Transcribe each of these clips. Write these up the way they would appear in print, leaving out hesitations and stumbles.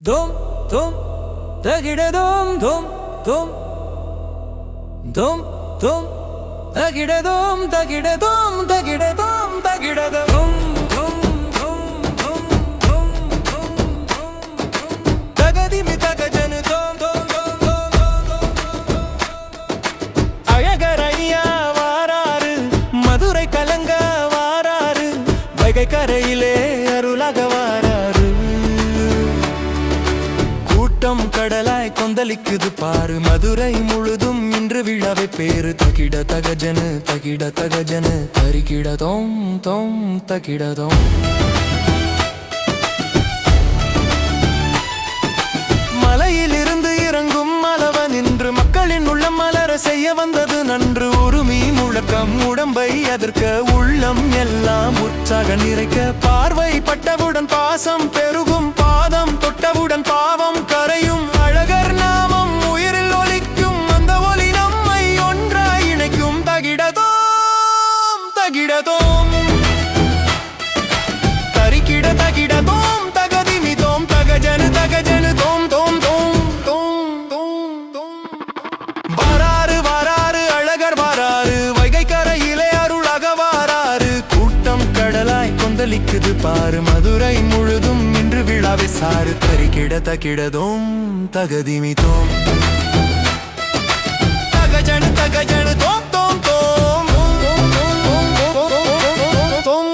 Dum dum tagida dum dum dum dum dum tagida dum tagida dum tagida dum tagida dum dum dum dum dum dum tagadi mi tagajan dum dum dum dum அழகரையா வாராரு மதுரை கலங்க வாராரு வைகை கரையிலே அருளாக வாராரு கூட்டம் கடலாய் கொந்தளிக்குது பாரு மதுரை முழுதும் இன்று விழாவை பேரு தகிட தகஜனு தகிட தகஜனு தரிகிட தோம் தோம் தகிட தோம் மலையிலிருந்து இறங்கும் மலவன் இன்று மக்களின் உள்ளம் மலர செய்ய வந்தது நன்று உருமி முழக்கம் உடம்பை எதிர்க்க உள்ளம் எல்லாம் உற்சாக நிறைக்க பார்வை பட்டவுடன் பாசம் பெருகும் பாதம் தொட்டவுடன் பாவம் கரையும் அழகர் நாமம் உயிரில் ஒலிக்கும் அந்த ஒலி நம்மை ஒன்றாய் இணைக்கும் தகிடதோம் தகிடதோம் தரிக்கிட தகிடதோம் தகதிமிதோம் தகஜனு தகஜனு தோம் தோம் தோம் தோம் தோம் தோம் வாராரு வாராரு அழகர் வாராரு வைகை கரையிலே அருளாக வாராரு கூட்டம் கடலாய் கொந்தளிக்குது பாரு மதுரை முழுதும் இன்று விழாவை சாரு தரிக்கிட தகிடதோம் தகதிமிதோம் தகஜனு தகஜனு தோம் தோம் தோம் தோம்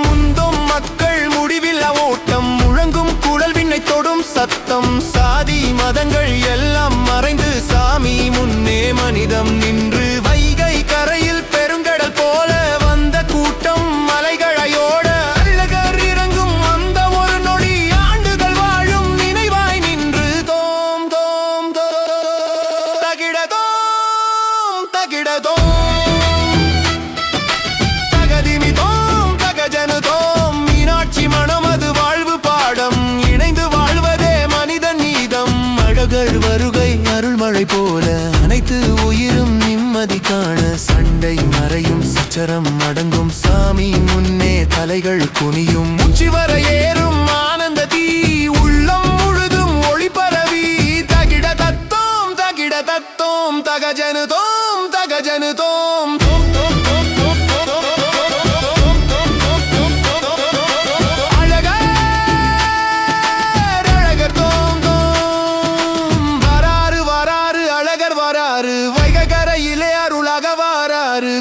முந்தும் மக்கள் முடிவில்ல ஓட்டம் முழங்கும் குழல் விண்ணை தொடும் சத்தம் சாதி மதங்கள் எல்லாம் மறைந்து சாமி முன்னே மனிதம் நின்று வைகை கரையில் பெருங்கடல் போல வந்த கூட்டம் மலைகளையோட அழகர் இறங்கும் அந்த ஒரு நொடி ஆண்டுகள் வாழும் நினைவாய் நின்று தோம் தோம் தகிடதோம் தகிடதோம் தகதிமிதோம் தகஜனுதோம் மீனாட்சி மனம் அது வாழ்வு பாடம் இணைந்து வாழ்வதே மனித நீதம் அழகர் வருகை அருள்மழை போல அனைத்து உயிரும் நிம்மதி காண சண்டை மறையும் சச்சரம் அடங்கும் சாமி முன்னே தலைகள் குனியும் உச்சி வர ஏறும் ஆனந்த தீ உள்ளம் முழுதும் ஒளி பரவி தகிட தத்தோம் தகஜனுதோம் தகஜனுதோம்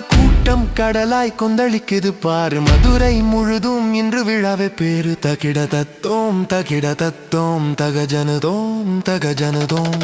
கூட்டம் கடலாய் கொந்தளிக்குது பாரு மதுரை முழுதும் இன்று விழாவை பேரு தகிட தத்தோம் தகிட தத்தோம் தகஜனுதோம் தகஜனுதோம்